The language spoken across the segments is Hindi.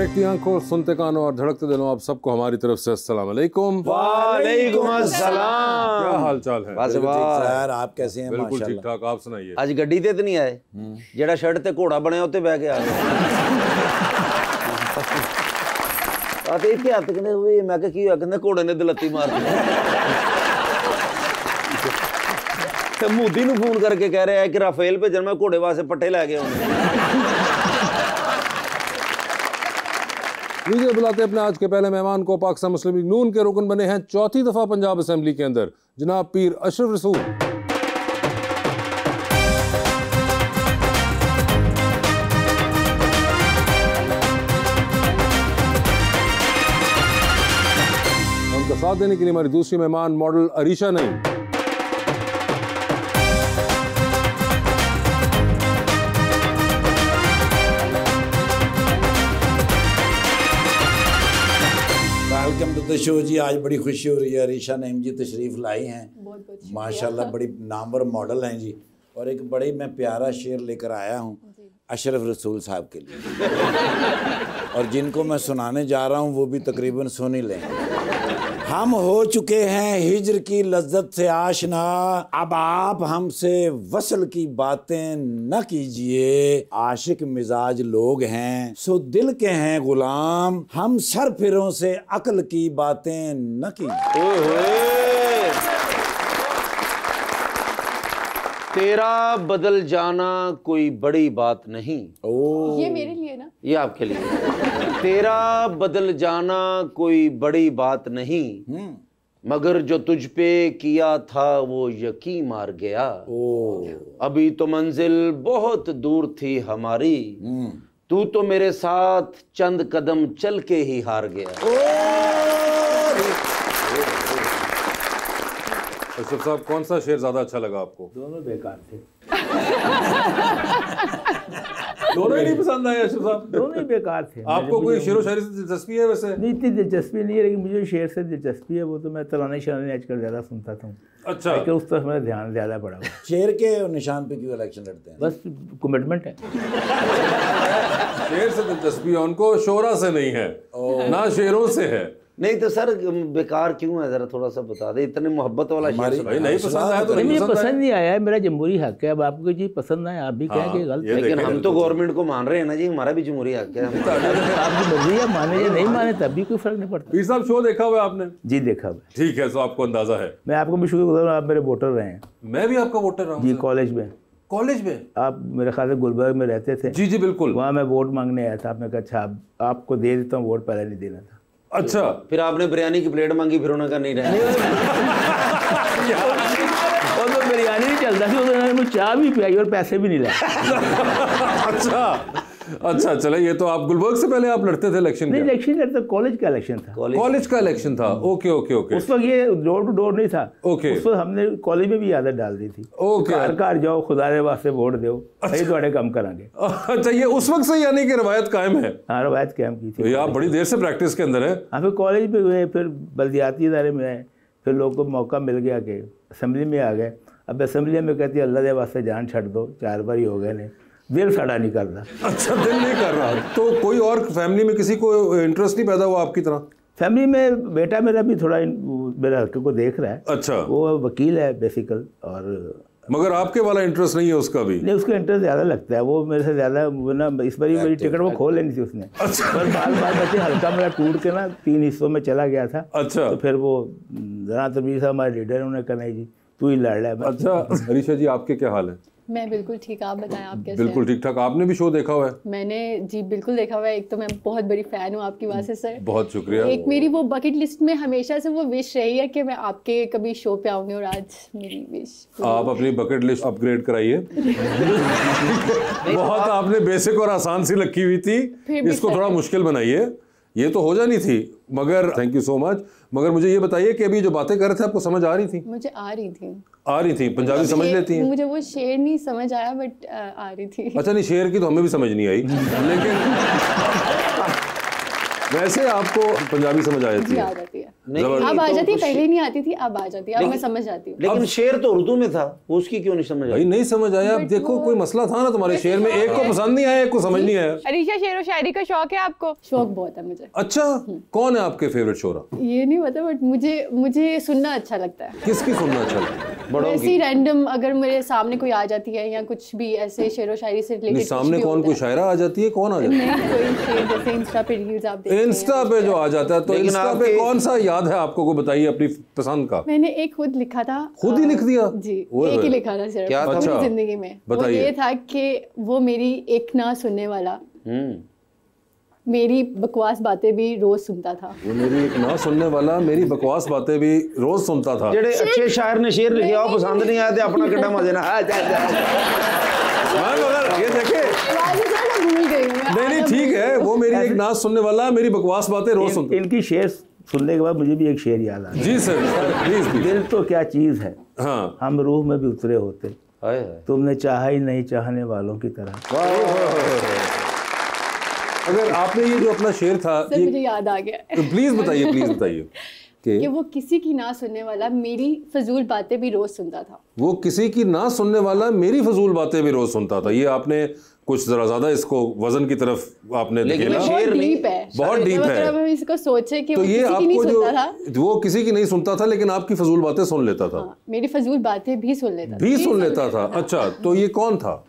देखती आंखों, सुनते कानों और धड़कते दिलों, आप सबको हमारी तरफ से अस्सलाम वालेकुम। वालेकुम अस्सलाम। क्या हाल चाल है? सर आप कैसे हैं? बिल्कुल ठीक ठाक, आप सुनाइए। आज गड्डी ते नहीं आए, जेड़ा शर्ट ते घोड़ा बनया उत्ते बह के आ गए। आते इतने हत्थ कहने हुए, मैं क्या की होया? कहंदे घोड़े ने दलत्ती मार दी। ते मोदी नूं फोन करके कह रहा है कि राफेल भेजन, मैं घोड़े वास्ते पट्टे लै गया हूं। लीजिए बुलाते अपने आज के पहले मेहमान को। पाकिस्तान मुस्लिम लीग नून के रुकन बने हैं चौथी दफा पंजाब असेंबली के अंदर, जनाब पीर अशरफ रसूल। उनका साथ देने के लिए हमारी दूसरी मेहमान model Arisha Naeem. Welcome to the show ji. आज बड़ी खुशी हो रही है, अरीशा नईम जी तशरीफ़ लाई हैं, माशाल्लाह बड़ी नामवर मॉडल हैं जी। और एक बड़ी मैं प्यारा शेर लेकर आया हूँ अशरफ रसूल साहब के लिए, और जिनको मैं सुनाने जा रहा हूँ वो भी तकरीबन सुन ही लेंगे। हम हो चुके हैं हिज्र की लज्जत से आशना, अब आप हमसे वसल की बातें न कीजिए। आशिक मिजाज लोग हैं सो दिल के हैं गुलाम, हम सर फिरों से अक्ल की बातें न कीजिए। तेरा बदल जाना कोई बड़ी बात नहीं। ये मेरे लिए ना, ये आपके लिए। तेरा बदल जाना कोई बड़ी बात नहीं, मगर जो तुझ पे किया था वो यकीन मार गया। अभी तो मंजिल बहुत दूर थी हमारी, तू तो मेरे साथ चंद कदम चल के ही हार गया। अशरफ साहब, कौन सा शेर ज्यादा अच्छा लगा आपको? दोनों बेकार थे। दोनों ही नहीं पसंद आए अशरफ साहब? दोनों ही बेकार थे। आपको कोई शेरो शायरी से दिलचस्पी है? वैसे नहीं, इतनी दिलचस्पी नहीं है, लेकिन मुझे शेर से दिलचस्पी है। वो तो मैं तराने शराने आजकल ज़्यादा सुनता था। अच्छा, लेकिन उस तरफ मेरा ध्यान ज़्यादा पड़ा हुआ। शेर के निशान पे क्यों इलेक्शन लड़ते हैं? बस कमिटमेंट है। शेर से दिलचस्पी है उनको, शोरा से नहीं है, ना शेरों से है। नहीं तो सर बेकार क्यों है, जरा थोड़ा सा बता दे। इतने मोहब्बत वाला शेर भाई नहीं पसंद आया तो नहीं मुझे पसंद नहीं आया है, मेरा जमहूरी हक है। अब आपको चीज़ पसंद आए आप भी कहें कि गलत, लेकिन हम तो गवर्नमेंट को मान रहे हैं ना जी, हमारा भी जमहूरी हक है। आपकी मर्जी है, माने या नहीं माने तब भी कोई फर्क नहीं पड़ता। पीर साहब शो देखा हुआ है आपने? जी देखा हुआ। ठीक है, तो आपको अंदाजा है। मैं आपको भी शुक्र, आप मेरे वोटर रहे हैं। मैं भी आपका वोटर रहा हूँ जी, कॉलेज में। कॉलेज में आप मेरे ख्याल से गुलबर्ग में रहते थे। जी जी बिल्कुल। वहाँ मैं वोट मांगने आया था। आपने कहा अच्छा आपको दे देता हूँ वोट, पहले नहीं देना था। अच्छा, फिर आपने बिरयानी की प्लेट मांगी, फिर उन्होंने कहा नहीं रहा। और तो बिरयानी नहीं चलता थी, उन्होंने मुझे चाय भी पिलाई और पैसे भी नहीं लाए। अच्छा अच्छा, चले। ये तो आप गुलबर्ग से पहले आप लड़ते थे इलेक्शन? नहीं, इलेक्शन लड़ते, कॉलेज का इलेक्शन था। कॉलेज का इलेक्शन था। Okay okay okay. उस वक्त ये डोर टू डोर नहीं था। ओके। उस वक्त हमने कॉलेज में भी आदत डाल दी थी। ओके। घर घर जाओ, खुदा के वास्ते वोट दो, यही थोड़े कम करांगे। अच्छा, ये उस वक्त से यानी कि रवायत कायम है? हाँ, रवायत कायम की थी। तो ये आप बड़ी देर से प्रैक्टिस के अंदर है। हाँ, फिर कॉलेज में गए, फिर बल्दियाती इदारे में आए, फिर लोगों को मौका मिल गया कि असम्बली में आ गए। अब असम्बली में कहती है अल्लाह के वास्ते जान छड़ दो, 4 बार ही हो गए ने, दिल साड़ा नहीं कर रहा। अच्छा, दिल नहीं कर रहा। तो कोई और फैमिली में किसी को इंटरेस्ट नहीं पैदा हुआ आपकी तरह? फैमिली में बेटा मेरा भी थोड़ा मेरे हल्के को देख रहा है। अच्छा, वो वकील है बेसिकल। और मगर आपके वाला इंटरेस्ट नहीं है उसका भी? नहीं, उसका इंटरेस्ट ज़्यादा लगता है। वो मेरे से ज़्यादा, वो ना इस बार मेरी टिकट वो खोल लेनी थी उसने। अच्छा। पर बाल बच्चे हल्का मेरा टूट के ना 3 हिस्सों में चला गया था। अच्छा। तो फिर वो जना तबीर साहब हमारे लीडर, उन्होंने कहा नहीं जी तू ही लड़ रहा है। अच्छा, अरीशा जी आपके क्या हाल है? मैं बिल्कुल ठीक। आप बताएं आप कैसे बिल्कुल हैं? ठीक ठाक। आपने भी शो देखा हुआ है? मैंने जी बिल्कुल देखा हुआ है। एक तो मैं बहुत बड़ी फ़ैन हूँ आपकी वजह से सर। बहुत शुक्रिया। एक मेरी वो बकेट लिस्ट में हमेशा से वो विश रही है कि मैं आपके कभी शो पे आऊँगी, और आज मेरी विश। आप अपनी बकेट लिस्ट अपग्रेड कराइए। बहुत आपने बेसिक और आसान सी रखी हुई थी, इसको थोड़ा मुश्किल बनाइए। ये तो हो जानी थी, मगर थैंक यू सो मच। मगर मुझे ये बताइए कि अभी जो बातें कर रहे थे आपको समझ आ रही थी? मुझे आ रही थी। आ रही थी? पंजाबी समझ लेती हैं? मुझे वो शेर नहीं समझ आया, बट आ रही थी। अच्छा, नहीं शेर की तो हमें भी समझ नहीं आई, वैसे आपको पंजाबी समझ आ जाती जी है? आ जाती है। नहीं, अब आ तो जाती है, कुछ- पहले नहीं आती थी, अब आ जाती है, अब मैं समझ जाती हूँ। लेकिन शेर तो उर्दू में था, वो उसकी क्यों नहीं समझ भाई आई? नहीं समझ आया। अब देखो कोई मसला था ना तुम्हारे शेर में, एक को पसंद नहीं आया, एक को समझ नहीं आया। अरीशा, शेर व शायरी का शौक है आपको? शौक बहुत है मुझे। अच्छा, कौन है आपके फेवरेट शोरा? ये नहीं पता, बट मुझे सुनना अच्छा लगता है। किसकी सुनना अच्छा लगता है? ऐसे ही रैंडम अगर मेरे सामने कोई आ जाती है या कुछ भी ऐसे शेर व शायरी से नहीं, रिलेटेड सामने कौन, कोई शायरा आ जाती है? कौन आ जाती है? नहीं, कोई शेर जैसे इंस्टा पे रील्स आप देखते हैं। इंस्टा पे जो आ जाता है, तो लेकिन इंस्टा पे आपके- कौन सा याद है आपको? को बताइए अपनी पसंद का। मैंने एक खुद लिखा था। खुद ही लिख दिया? जी, ओए एक ही होए। लिखा था सिर्फ क्या था? अपनी अच्छा। जिंदगी में। वो बताइए। ये था कि वो मेरी एक ना सुनने वाला हम्म, मेरी बकवास बातें भी रोज सुनता था। वो मेरी एक ना सुनने वाला मेरी बकवास बातें भी रोज सुनता था। जेड़े अच्छे शायर ने शेर लिखे वो पसंद नहीं आते, अपना कितना मजे ना। हाँ, मगर ये देखे, आवाज़ ही थोड़ा सा भूल गई हूँ मैं। नहीं ठीक है, वो मेरी एक ना सुनने वाला मेरी बकवास बातें रोज सुनता। इनकी शेर सुनने के बाद मुझे भी एक शेर याद आ गया। जी सर, प्लीज प्लीज। दिल तो क्या चीज़ है, हाँ, हम रूह में भी उतरे होते, हाय हाय। तुमने चाहा ही नहीं चाहने वालों की तरह। अगर आपने ये जो अपना शेर था, सर ये मुझे याद आ गया प्लीज बताइए कि वो किसी की ना सुनने वाला मेरी फजूल बातें भी रोज सुनता था। वो किसी की ना सुनने वाला मेरी फजूल बातें भी रोज सुनता था। ये आपने कुछ जरा ज्यादा इसको वजन की तरफ आपने लेकिन धकेला। शेर बहुत नहीं, डीप है, बहुत डीप है। मतलब हम इसको सोचे कि तो वो ये किसी की नहीं आपको सुनता था। जो वो किसी की नहीं सुनता था, लेकिन आपकी फजूल बातें सुन लेता था। हाँ, मेरी फजूल बातें भी सुन लेता था। भी सुन लेता था। अच्छा, तो ये कौन था?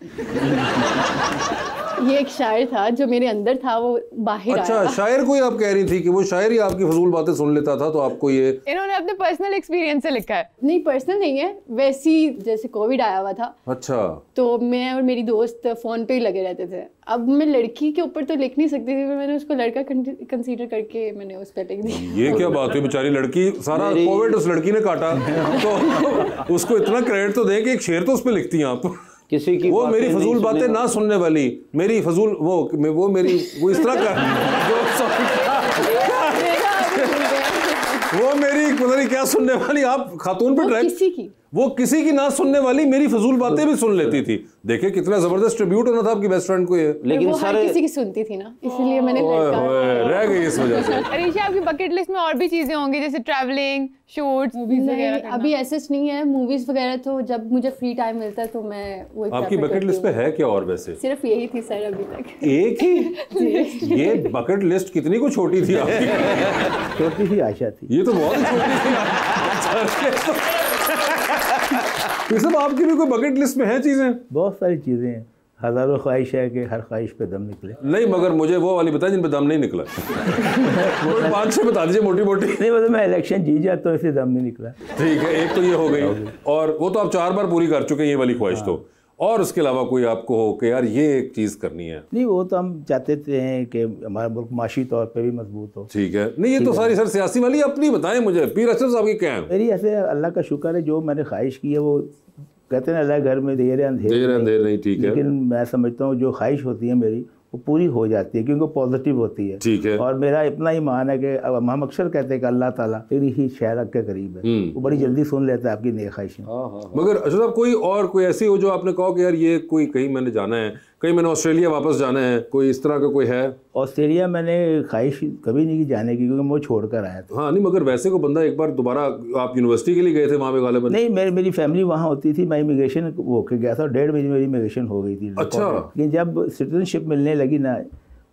ये एक शायर था जो मेरे अंदर था, वो बाहर अच्छा, आया। शायर को ही आप कह रही थी कि वो शायर ही आपकी फजूल बातें सुन लेता था, तो आपको ये इन्होंने अपने पर्सनल एक्सपीरियंस से लिखा है। नहीं, पर्सनल नहीं है, वैसी जैसे कोविड आया हुआ था अच्छा तो मैं और मेरी दोस्त फोन पे ही लगे रहते थे। अब मैं लड़की के ऊपर तो लिख नहीं सकती थी, मैंने उसको लड़का कंसीडर करके मैंने उस पर लिख दिया। ये क्या बात हुई? बेचारी लड़की, सारा कोविड उस लड़की ने काटा, तो उसको इतना क्रेडिट तो दें कि एक शेर तो उस पर लिखती हैं आप। किसी की वो बातें मेरी नहीं फजूल सुनने बातें ना सुनने वाली मेरी फजूल वो मेरी वो इस तरह का जो वो मेरी पता नहीं क्या सुनने वाली, आप खातून पे वो ट्रैक, किसी की वो किसी की ना सुनने वाली मेरी फजूल बातें भी सुन लेती थी। देखिए कितना जबरदस्त ट्रिब्यूट होना था आपकी बेस्ट फ्रेंड को ये। लेकिन वो हर सर किसी की सुनती थी ना, इसलिए मैंने ओए लड़का होए, रह गई इस वजह से। अरीशा, आपकी बकेट लिस्ट में और भी चीजें होंगी जैसे ट्रैवलिंग, शूट्स, मूवीज नहीं, वगैरह करना। अभी ऐसा नहीं है। मूवीज वगैरह तो जब मुझे फ्री टाइम मिलता है तो मैं वो आपकी prefer बकेट लिस्ट पे करती हूँ। है क्या और वैसे? सिर्फ यही थी सर अभी तक। एक ही? ये बकेट लिस्ट कितनी को छोटी थी आपकी? छोटी सी आशा थी। ये तो बहुत ही छोटी थी। ये सब आपकी भी कोई बकेट लिस्ट में है चीजें? बहुत सारी चीज़ें हैं, हज़ारों ख्वाहिश है कि हर ख्वाहिश पे दम निकले। नहीं, मगर मुझे वो वाली बताएं जिन पे दम नहीं निकला। कोई 5-6 बता दीजिए मोटी मोटी। नहीं मतलब मैं इलेक्शन जीत जाता हूँ, इससे दम नहीं निकला। ठीक है, एक तो ये हो गई, और वो तो आप 4 बार पूरी कर चुके हैं ये वाली ख्वाहिश तो। और उसके अलावा कोई आपको हो कि यार ये एक चीज करनी है? नहीं, वो तो हम चाहते थे हैं कि हमारा मुल्क माशी तौर पे भी मजबूत हो। ठीक है, नहीं ये तो सारी सर सियासी वाली, अपनी बताएं मुझे। पीर अशरफ साहब की क्या है? मेरी ऐसे अल्लाह का शुक्र है, जो मैंने ख्वाहिश की है वो कहते हैं ना, अल्लाह घर में देर है देर अंधेर नहीं। ठीक है, लेकिन मैं समझता हूँ जो ख्वाहिश होती है मेरी वो पूरी हो जाती है, क्योंकि पॉजिटिव होती है। ठीक है। और मेरा इतना ही मान है कि अब हम अक्सर कहते हैं कि अल्लाह ताला तेरी ही शहरक के करीब है, वो बड़ी जल्दी सुन लेता है आपकी नेक ख्वाहिशें। मगर अशरफ साहब कोई ऐसी हो जो आपने कहा कि यार ये कोई कहीं मैंने जाना है, कहीं मैंने ऑस्ट्रेलिया वापस जाना है, कोई इस तरह का कोई है? ऑस्ट्रेलिया मैंने ख्वाहिश कभी नहीं की जाने की, क्योंकि मैं वो छोड़ कर आया था। हाँ नहीं, मगर वैसे को बंदा एक बार दोबारा, आप यूनिवर्सिटी के लिए गए थे वहाँ पे गालिबन? नहीं, मेरी फैमिली वहाँ होती थी, मैं इमिग्रेशन वो के गया था, 1.5 बजे मेरी इमिग्रेशन हो गई थी। अच्छा। लेकिन जब सिटीजनशिप मिलने लगी ना,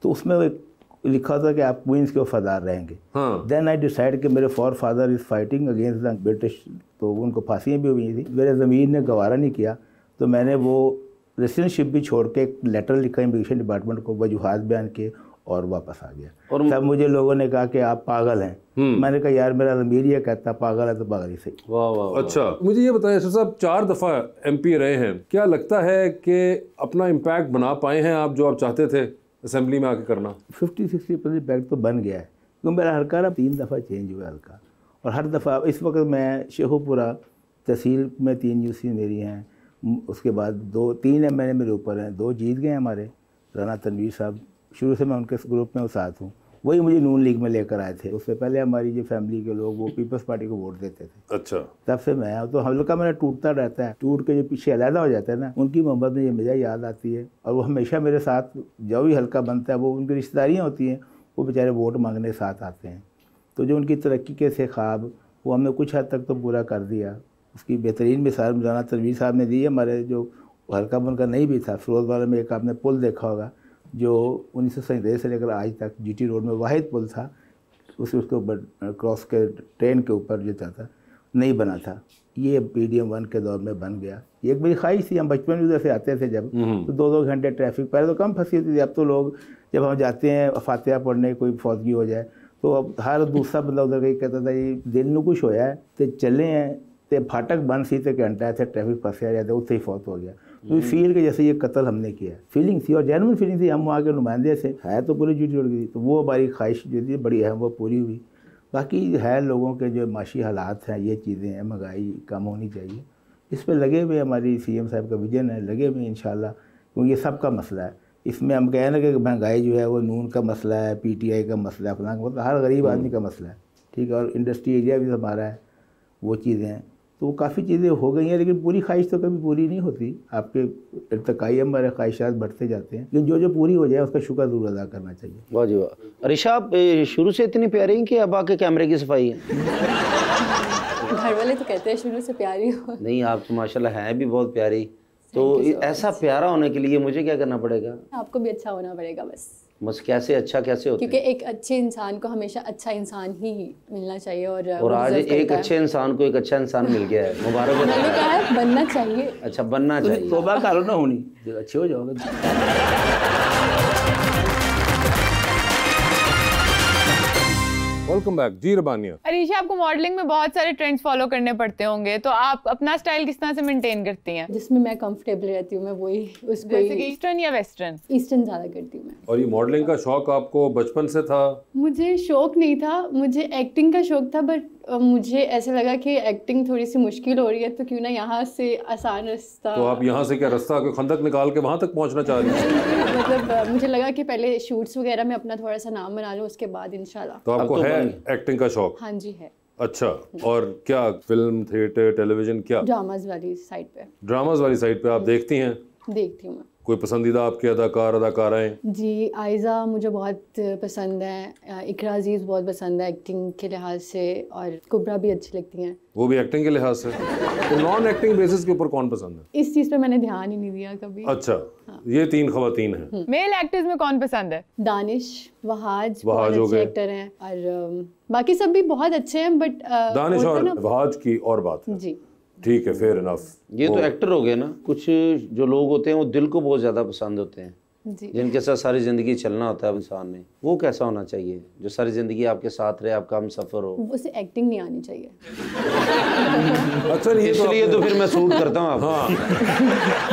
तो उसमें एक लिखा था कि आप क्वींस के वफादार रहेंगे। हाँ। देन आई डिसाइड कि मेरे for father is fighting against the British, तो उनको फांसियाँ भी हुई थी। मेरे ज़मीन ने गवारा नहीं किया, तो मैंने वो रेसिडेंटशिप भी छोड़ के एक लेटर लिखा इमिग्रेशन डिपार्टमेंट को, वजूहात बयान के, और वापस आ गया। और तब मुझे लोगों ने कहा कि आप पागल हैं। मैंने कहा यार मेरा ज़मीर ये कहता पागल है तो पागल ही सही। वाह वाह। अच्छा, मुझे ये बताएं अशरफ साहब, 4 दफ़ा MP रहे हैं, क्या लगता है कि अपना इम्पैक्ट बना पाए हैं आप जो आप चाहते थे असेंबली में आके करना? 50-60% इम्पैक्ट तो बन गया है, क्योंकि मेरा हल्का 3 दफ़ा चेंज हुआ हल्का, और हर दफ़ा इस वक्त मैं शेखुपुरा तहसील में 3 UC मेरी हैं, उसके बाद 2-3 MNA मेरे ऊपर हैं, 2 जीत गए हमारे, राना तनवीर साहब, शुरू से मैं उनके ग्रुप में साथ हूँ, वही मुझे नून लीग में लेकर आए थे। उससे पहले हमारी जो फैमिली के लोग वो पीपल्स पार्टी को वोट देते थे। अच्छा। तब से मैं तो हल्का मेरा टूटता रहता है, टूट के जो पीछे अलहदा हो जाता है ना, उनकी मोहब्बत में ये मुझे याद आती है, और वो हमेशा मेरे साथ जो भी हल्का बनता है वो उनकी रिश्तेदारियाँ होती हैं, वो बेचारे वोट मांगने के साथ आते हैं। तो जो उनकी तरक्की के थे ख्वाब, वो हमने कुछ हद तक तो पूरा कर दिया। उसकी बेहतरीन मिसाल मौलाना तनवीर साहब ने दी है। हमारे जो हल्का बुनकर नहीं भी था, फिरोजवाला में एक आपने पुल देखा होगा जो 1947 से लेकर आज तक GT रोड में वाहिद पुल था, उसके ऊपर क्रॉस के ट्रेन के ऊपर जो था नहीं बना था। ये PDM 1 के दौर में बन गया। ये एक बड़ी ख्वाहिश थी। हम बचपन में उधर से आते थे जब, तो 2-2 घंटे ट्रैफिक, पहले तो कम फंसी होती थी। अब तो लोग जब हम जाते हैं फातिहा पढ़ने, कोई फौतगी हो जाए, तो अब हर दूसरा बंदा उधर कहीं कहता था ये दिल में कुछ होया है तो चले हैं, तो फाटक बंद सी तो घंटा ऐसे ट्रैफिक फंसे आ जाते, उससे ही फौत हो गया। तो फील के जैसे ये कत्ल हमने किया, फीलिंग थी और जेन्युइन फीलिंग थी। हम वहाँ के नुमाइंदे से है तो पूरी GT रोड की, तो वो हमारी ख्वाहिश जो थी बड़ी अहम, वो पूरी हुई। बाकी है लोगों के जो माशी हालात हैं, ये चीज़ें हैं, महंगाई कम होनी चाहिए, इस पर लगे हुए हमारी CM साहब का विजन है, लगे हुए इंशाल्लाह, क्योंकि ये सबका मसला है। इसमें हम कहें ना कि महंगाई जो है वो नून का मसला है, PTI का मसला है, अपना का मतलब हर गरीब आदमी का मसला है, ठीक है। और इंडस्ट्री एरिया भी हमारा है, वो चीज़ें हैं। तो काफ़ी चीज़ें हो गई हैं, लेकिन पूरी ख्वाहिश तो कभी पूरी नहीं होती। आपके इर्तकाई हमारे ख्वाहिशात बढ़ते जाते हैं, लेकिन जो पूरी हो जाए उसका शुक्र ज़रूर अदा करना चाहिए। वाह जी वाह। अरीशा, आप शुरू से इतनी प्यारी हैं कि अब आके कैमरे की सफाई है? घर वाले तो कहते हैं शुरू से प्यारी हो। नहीं, आप तो माशाल्लाह हैं भी बहुत प्यारी। तो ऐसा प्यारा होने के लिए मुझे क्या करना पड़ेगा? आपको भी अच्छा होना पड़ेगा बस कैसे अच्छा कैसे होता है? क्योंकि एक अच्छे इंसान को हमेशा अच्छा इंसान ही मिलना चाहिए। और आज एक अच्छे इंसान को एक अच्छा इंसान मिल गया है, मुबारक हो। मैंने कहा है बनना चाहिए। अच्छा, बनना चाहिए। तौबा करो ना होनी, अच्छे हो जाओगे। वेलकम बैक जी रबानिया। अरीशा, आपको मॉडलिंग में बहुत सारे ट्रेंड्स फॉलो करने पड़ते होंगे, तो आप अपना स्टाइल किस तरह से मेंटेन करती हैं? जिसमें मैं कंफर्टेबल रहती हूँ मैं वही उसको जैसे कि ईस्टर्न या वेस्टर्न? ईस्टर्न ज़्यादा करती हूँ मैं। और ये मॉडलिंग का शौक आपको बचपन से था? मुझे शौक नहीं था, मुझे एक्टिंग का शौक था, बट मुझे ऐसा लगा कि एक्टिंग थोड़ी सी मुश्किल हो रही है, तो क्यों ना यहाँ से आसान रास्ता। तो आप यहाँ से क्या रास्ता खंदक निकाल के वहाँ तक पहुँचना चाह रही हैं? मतलब मुझे लगा कि पहले शूट्स वगैरह में अपना थोड़ा सा नाम बना लूँ, उसके बाद इंशाल्लाह। तो आपको है एक्टिंग का शौक? हाँ जी है। अच्छा, और क्या फिल्म, थिएटर, टेलीविजन, क्या ड्रामाज वाली साइड पे? ड्रामाज वाली साइड पे आप देखती हैं? देखती हूँ मैं। कोई पसंदीदा आपके अदाकार अदाकाराएं? जी, आयज़ा मुझे बहुत पसंद है, इकरा अजीज़ बहुत पसंद है एक्टिंग के लिहाज से, और कुबरा भी अच्छी लगती हैं। वो भी एक्टिंग के लिहाज से? तो नॉन एक्टिंग बेसिस के ऊपर कौन पसंद है? इस चीज़ पे मैंने ध्यान ही नहीं दिया कभी। अच्छा, ये 3 खवातीन हैं। मेल एक्टर्स में कौन पसंद है? दानिश, वहाज वहाज हो अच्छे गए। एक्टर हैं, और बाकी सब भी बहुत अच्छे हैं, बट दानिश और वहाज की और बात है। जी ठीक है, फेयर इनफ। ये तो एक्टर हो गए ना। कुछ जो लोग होते हैं वो दिल को बहुत ज़्यादा पसंद होते हैं, जी। जिनके साथ सारी ज़िंदगी चलना होता है इंसान ने। वो कैसा होना चाहिए जो सारी ज़िंदगी आपके साथ रहे, आपका हम सफ़र हो? उसे एक्टिंग नहीं आनी चाहिए। अच्छा, नहीं, ये तो इसलिए तो फिर मैं सूट करता हूँ आपको। हाँ,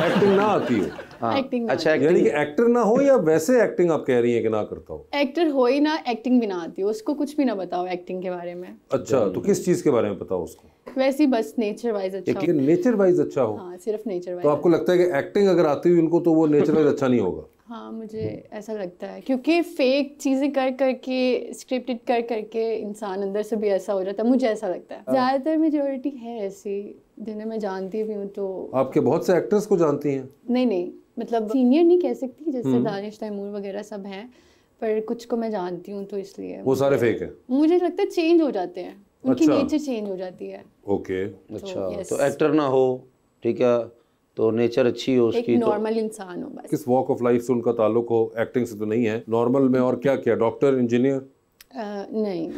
एक्टिंग ना आती हो। हाँ, एक्टिंग ना अच्छा, यानी कि एक्टर ना हो, या वैसे एक्टिंग आप कह रही हैं कि ना करता हो? एक्टर हो ही ना, एक्टिंग भी ना आती हो, उसको कुछ भी ना बताओ एक्टिंग के बारे में। अच्छा, तो किस चीज के बारे में पता हो उसको? वैसे ही बस नेचर वाइज अच्छा हो। कि नेचर वाइज अच्छा हो? हाँ, सिर्फ नेचर तो वाइज। आपको लगता है कि एक्टिंग अगर आती हुई उनको तो वो नेचर वाइज अच्छा नहीं होगा? हाँ, मुझे ऐसा लगता है, क्योंकि फेक चीज़ें कर करके, स्क्रिप्टेड कर करके इंसान अंदर से भी ऐसा हो जाता है, मुझे ऐसा लगता है। ज़्यादातर मेजोरिटी है ऐसी जिन्हें मैं जानती भी हूँ। तो आपके बहुत से एक्टर्स को जानती हैं? नहीं, मतलब सीनियर नहीं कह सकती, जैसे दानिश तैमूर वगैरह सब हैं, पर कुछ को मैं जानती हूँ, तो इसलिए वो सारे फेक हैं? मुझे लगता है चेंज हो जाते हैं, उनकी अच्छा। नेचर चेंज हो जाती है। ओके। अच्छा, yes। तो एक्टर ना हो, ठीक है, तो नेचर अच्छी हो एक उसकी, तो नॉर्मल इंसान हो बस। किस वॉक ऑफ लाइफ से उनका ताल्लुक हो? एक्टिंग से तो नहीं है, नॉर्मल में और क्या क्या? Doctor, engineer? नहीं,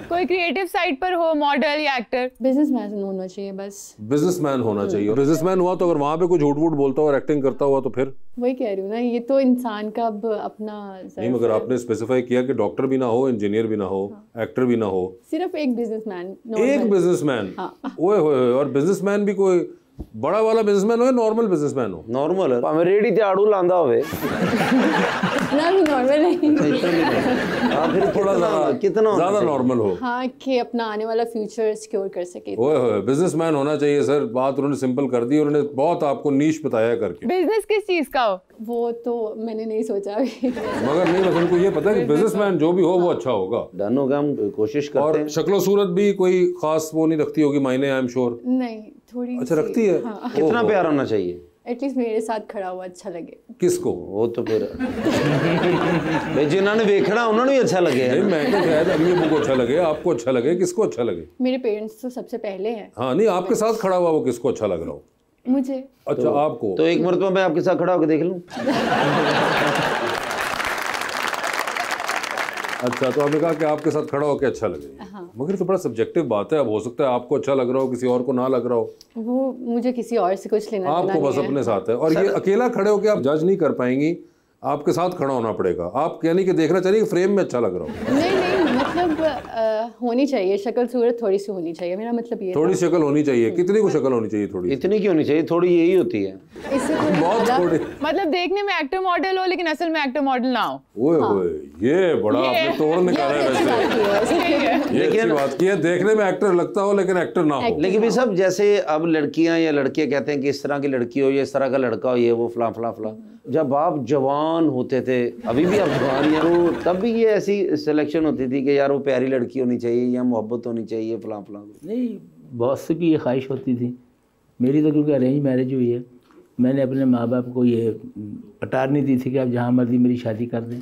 कोई क्रिएटिव साइड पर हो, मॉडल या एक्टर? बिजनेसमैन होना चाहिए बस। बिजनेसमैन होना चाहिए। बिजनेसमैन हुआ तो अगर वहां पे कुछ झूठ वूठ बोलता हो और एक्टिंग करता हुआ तो फिर? वही कह रही हूँ ना, ये तो इंसान का अब अपना नहीं, मगर आपने स्पेसिफाई किया कि डॉक्टर भी ना हो, इंजीनियर भी ना हो, एक्टर भी ना हो, सिर्फ एक बिजनेसमैन। एक बिजनेसमैन। ओए होए, और बिजनेसमैन भी कोई बड़ा वाला बिजनेसमैन हो या नॉर्मल बिजनेसमैन हो? नॉर्मल है, भावें रेडी ते आड़ू लांदा होवे। इतना भी नॉर्मल नहीं। हाँ, फिर थोड़ा कितना होना ज्यादा चाहिए? नॉर्मल हो। हाँ, कि अपना आने वाला फ्यूचर सिक्योर कर सके। ओए होए, बिजनेसमैन होना चाहिए सर। बात उन्होंने सिंपल कर दी, उन्होंने बहुत आपको नीश बताया करके। बिजनेस किस चीज का हो? वो तो मैंने नहीं सोचा अभी। मगर नहीं, बस उनको ये पता है कि बिजनेसमैन जो भी हो वो अच्छा होगा। डन हो गया, हम कोशिश करते और हैं। शक्लो सूरत भी कोई खास वो नहीं रखती होगी मायने, आई एम श्योर। नहीं, थोड़ी अच्छा, सी- रखती है? हाँ। कितना प्यार होना चाहिए? एटलीस्ट मेरे साथ खड़ा हुआ अच्छा लगे। किसको? वो तो फिर भाई जिन्होंने देखना उन्होंने ही अच्छा लगे। नहीं मैं तो शायद अम्मी अबू को अच्छा लगे, आपको अच्छा लगे, किसको अच्छा लगे? मेरे पेरेंट्स तो सबसे पहले हैं। हाँ नहीं, आपके साथ खड़ा हुआ वो किसको अच्छा लग रहा हो? मुझे। अच्छा आपको? तो एक मरतबा मैं आपके साथ खड़ा होकर देख लूं। अच्छा, तो आपने कहा कि आपके साथ खड़ा होकर अच्छा लगे। हाँ। मगर तो बड़ा सब्जेक्टिव बात है, अब हो सकता है आपको अच्छा लग रहा हो, किसी और को ना लग रहा हो। वो मुझे किसी और से कुछ लेना देना आपको बस नहीं है। अपने साथ है, और ये अकेला खड़े होकर आप जज नहीं कर पाएंगी, आपके साथ खड़ा होना पड़ेगा। आप यानी कि देखना चाहिए कि फ्रेम में अच्छा लग रहा हो। नहीं नहीं, मतलब होनी चाहिए शक्ल सूरत, थोड़ी सी होनी चाहिए, मेरा मतलब ये थोड़ी शक्ल होनी चाहिए। कितनी को शक्ल होनी चाहिए? थोड़ी? इतनी क्यों होनी चाहिए? थोड़ी यही होती है। इससे थोड़ी बहुत ज़्यादा- थोड़ी। मतलब देखने में एक्टर मॉडल हो लेकिन असल में एक्टर मॉडल ना हो। ओए होए, ये बड़ा आपने तोड़ ये निकाला है अच्छी वैसे। बात की है वैसे। ये अच्छी बात की है, देखने में एक्टर लगता हो लेकिन एक्टर ना हो। लेकिन भी सब जैसे अब लड़कियां या लड़के कहते हैं कि इस तरह की लड़की हो, ये इस तरह का लड़का हो, ये वो फला फला फला। जब आप जवान होते थे, अभी भी आप जवान हैं, तो तब भी ये ऐसी सिलेक्शन होती थी कि यार वो प्यारी लड़की होनी चाहिए या मोहब्बत होनी चाहिए फला फला। नहीं, बहुत से की ये ख्वाहिश होती थी। मेरी तो क्योंकि अरेंज मैरिज हुई है, मैंने अपने माँ बाप को ये पटारनी दी थी कि आप जहाँ मर्जी मेरी शादी कर दें।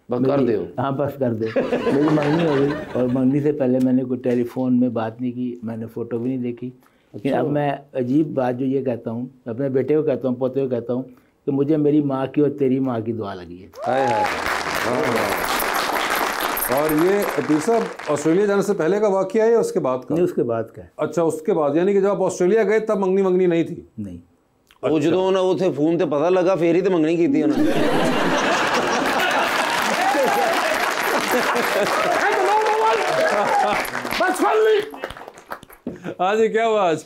बस कर दो। हाँ बस कर दे। मेरी मंगनी हो गई, और मंगनी से पहले मैंने कोई टेलीफोन में बात नहीं की, मैंने फ़ोटो भी नहीं देखी। लेकिन अब मैं अजीब बात जो ये कहता हूँ, अपने बेटे को कहता हूँ, पोते को कहता हूँ कि मुझे मेरी माँ की और तेरी माँ की दुआ लगी है। हाय हाय। और ये अतीक साहब ऑस्ट्रेलिया जाने से पहले का वाकया है या उसके बाद का? नहीं, उसके बाद का है। अच्छा, उसके बाद, यानी कि जब आप ऑस्ट्रेलिया गए तब मंगनी मंगनी नहीं थी? नहीं, वो जो ना उसे फोन ते पता लगा फिर ही तो मंगनी की थी उन्होंने। आज ये क्या हुआ? आज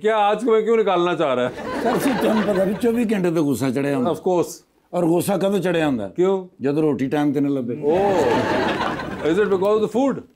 क्या आज को मैं क्यों निकालना चाह रहा है? सर सी तुम पता भी 24 घंटे तो गुस्सा चढ़िया ਹੁੰਦਾ ऑफ कोर्स। और गुस्सा कदों चढ़िया ਹੁੰਦਾ क्यों? जब रोटी टाइम ते न लगे। Oh, is it because of the food?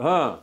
हाँ।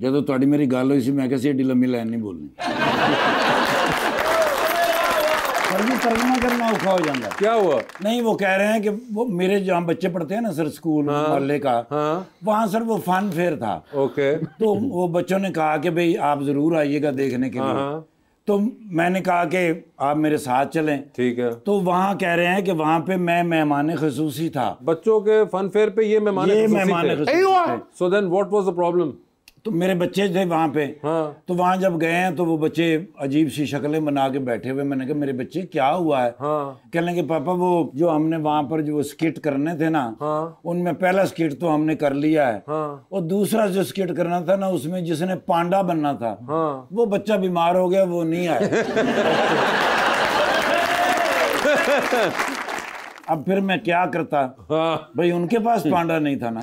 ਜਦੋਂ ਤੁਹਾਡੀ ਮੇਰੀ ਗੱਲ ਹੋਈ ਸੀ ਮੈਂ ਕਿਹਾ ਸੀ ਏਡੀ ਲੰਮੀ ਲਾਈਨ ਨਹੀਂ ਬੋਲਣੀ। पर भी तर्जुमा करना औखा हो जाता है। क्या हुआ? नहीं, वो कह रहे हैं कि वो मेरे जहाँ बच्चे पढ़ते हैं ना सर, स्कूल मोहल्ले का, वहाँ सर वो फन फेयर था। ओके। तो वो बच्चों ने कहा कि भाई आप जरूर आइएगा देखने के लिए। तो मैंने कहा कि आप मेरे साथ चलें। ठीक है। तो वहाँ कह रहे हैं कि वहाँ पे मैं मेहमान खसूसी था। बच्चों के फन फेयर पे ये मेहमान खसूसी थे। So then what was the problem? तो मेरे बच्चे थे वहाँ पे। हाँ। तो वहाँ जब गए हैं तो वो बच्चे अजीब सी शक्लें बना के बैठे हुए। मैंने कहा मेरे बच्चे क्या हुआ है? हाँ। कहने लगे पापा वो जो हमने वहाँ पर जो स्किट करने थे ना, हाँ। उनमें पहला स्किट तो हमने कर लिया है। हाँ। और दूसरा जो स्किट करना था ना, उसमें जिसने पांडा बनना था, हाँ। वो बच्चा बीमार हो गया, वो नहीं आया। अब फिर मैं क्या करता? हाँ। भाई उनके पास पांडा नहीं था ना।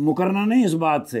मुकरना नहीं इस बात से।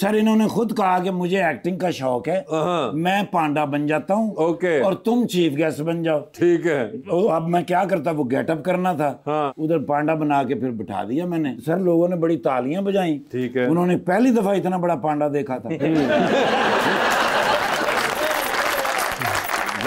सर इन्होंने खुद कहा कि मुझे एक्टिंग का शौक है, मैं पांडा बन जाता हूँ। ओके। और तुम चीफ गेस्ट बन जाओ। ठीक है। तो अब मैं क्या करता? वो गेटअप करना था। हाँ। उधर पांडा बना के फिर बिठा दिया मैंने। सर लोगों ने बड़ी तालियां बजाई। ठीक है। उन्होंने पहली दफा इतना बड़ा पांडा देखा था।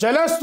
जलस्त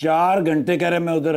4 घंटे कह रहे मैं उधर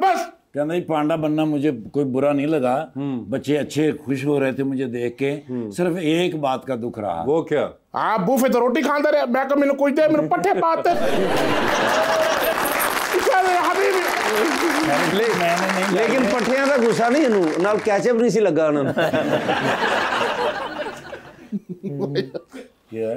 बस। कहना पांडा बनना मुझे कोई बुरा नहीं लगा, बच्चे अच्छे खुश हो रहे थे मुझे देख के। सिर्फ एक बात का दुख रहा। वो क्या? आप बूफे तो रोटी खाते रहे, मैं कहा मैंने कोई दे मेरे पट्टे पाते लेकिन पट्ठियां का गुस्सा नहीं इनू नाल कैचअप नहीं सी लगा उन्होंने। क्या है?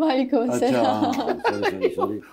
वालेकुम अच्छा अस्सलाम। सॉरी।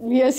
यस।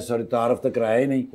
सॉरी तारफ तो कराया ही नहीं।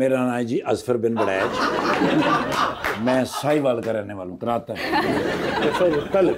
मेरा नाम है जी असफर बिन बड़ैच। मैं साहिवाल का रहने वाला हूँ, कराता है।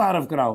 तारफ कराओ।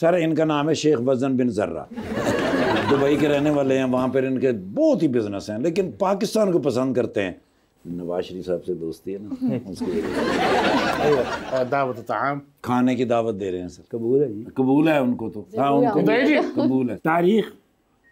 सर इनका नाम है शेख वजन बिन जर्रा। दुबई के रहने वाले हैं, वहाँ पर इनके बहुत ही बिजनेस हैं, लेकिन पाकिस्तान को पसंद करते हैं। नवाज शरीफ साहब से दोस्ती है ना, उसकी दावत ताम खाने की दावत दे रहे हैं सर। कबूल है जी। कबूल है उनको तो, हाँ उनको कबूल है। तारीख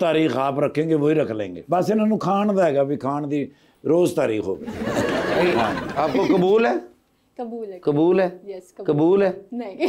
तारीख आप रखेंगे वही रख लेंगे, बस इन्होंने खान दा हैगा भी खान दी रोज तारीख हो। आपको कबूल है? कबूल है। कबूल है? यस कबूल है? नहीं।